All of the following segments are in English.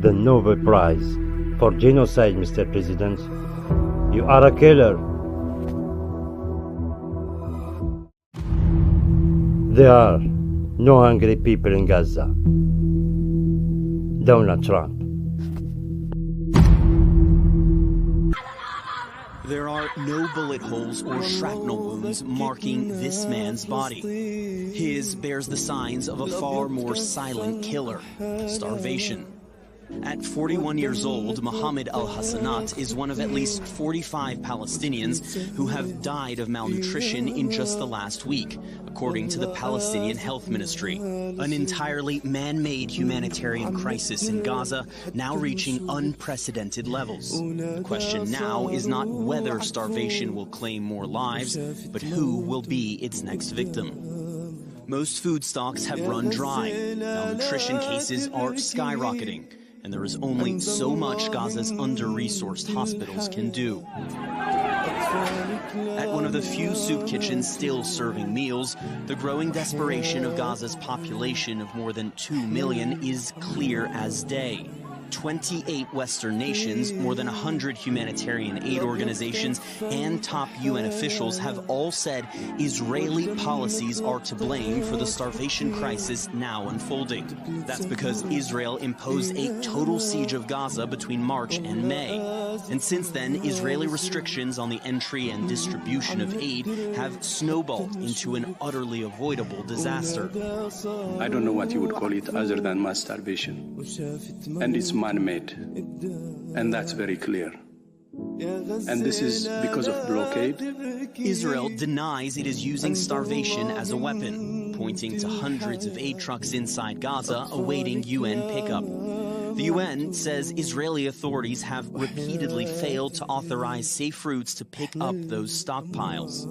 the Nobel Prize for genocide, Mr. President. You are a killer. There are no hungry people in Gaza. Donald Trump. There are no bullet holes or shrapnel wounds marking this man's body. His bears the signs of a far more silent killer, starvation. At 41 years old, Mohammed al-Hassanat is one of at least 45 Palestinians who have died of malnutrition in just the last week, according to the Palestinian Health Ministry. An entirely man-made humanitarian crisis in Gaza, now reaching unprecedented levels. The question now is not whether starvation will claim more lives, but who will be its next victim. Most food stocks have run dry. Malnutrition cases are skyrocketing. And there is only so much Gaza's under-resourced hospitals can do. At one of the few soup kitchens still serving meals, the growing desperation of Gaza's population of more than 2 million is clear as day. 28 Western nations, more than 100 humanitarian aid organizations, and top UN officials have all said Israeli policies are to blame for the starvation crisis now unfolding. That's because Israel imposed a total siege of Gaza between March and May. And since then, Israeli restrictions on the entry and distribution of aid have snowballed into an utterly avoidable disaster. I don't know what you would call it other than mass starvation. And it's man-made, and that's very clear. And this is because of blockade. Israel denies it is using starvation as a weapon, pointing to hundreds of aid trucks inside Gaza awaiting UN pickup. The UN says Israeli authorities have repeatedly failed to authorize safe routes to pick up those stockpiles.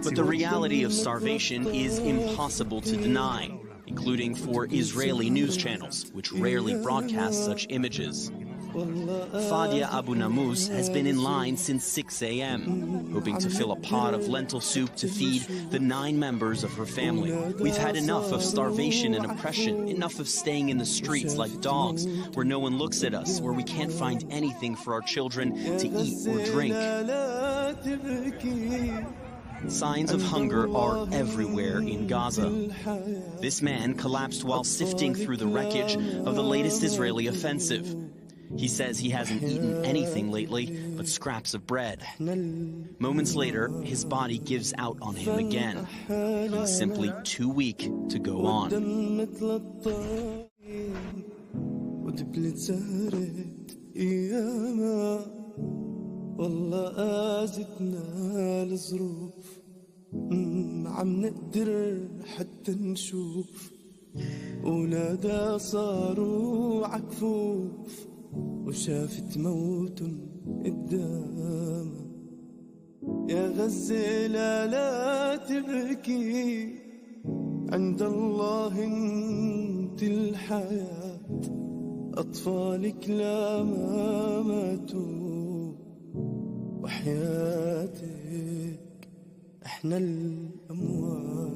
But the reality of starvation is impossible to deny, including for Israeli news channels, which rarely broadcast such images. Fadia Abu Namous has been in line since 6 a.m., hoping to fill a pot of lentil soup to feed the 9 members of her family. We've had enough of starvation and oppression, enough of staying in the streets like dogs, where no one looks at us, where we can't find anything for our children to eat or drink. Signs of hunger are everywhere in Gaza. This man collapsed while sifting through the wreckage of the latest Israeli offensive. He says he hasn't eaten anything lately but scraps of bread. Moments later, his body gives out on him again. He's simply too weak to go on. والله آزتنا الظروف عم نقدر حتى نشوف ونادى صاروا عكفوف وشافت موت قدامها يا غزة لا تبكي عند الله انت الحياة أطفالك لا ما ماتوا وحياتك احنا الأموات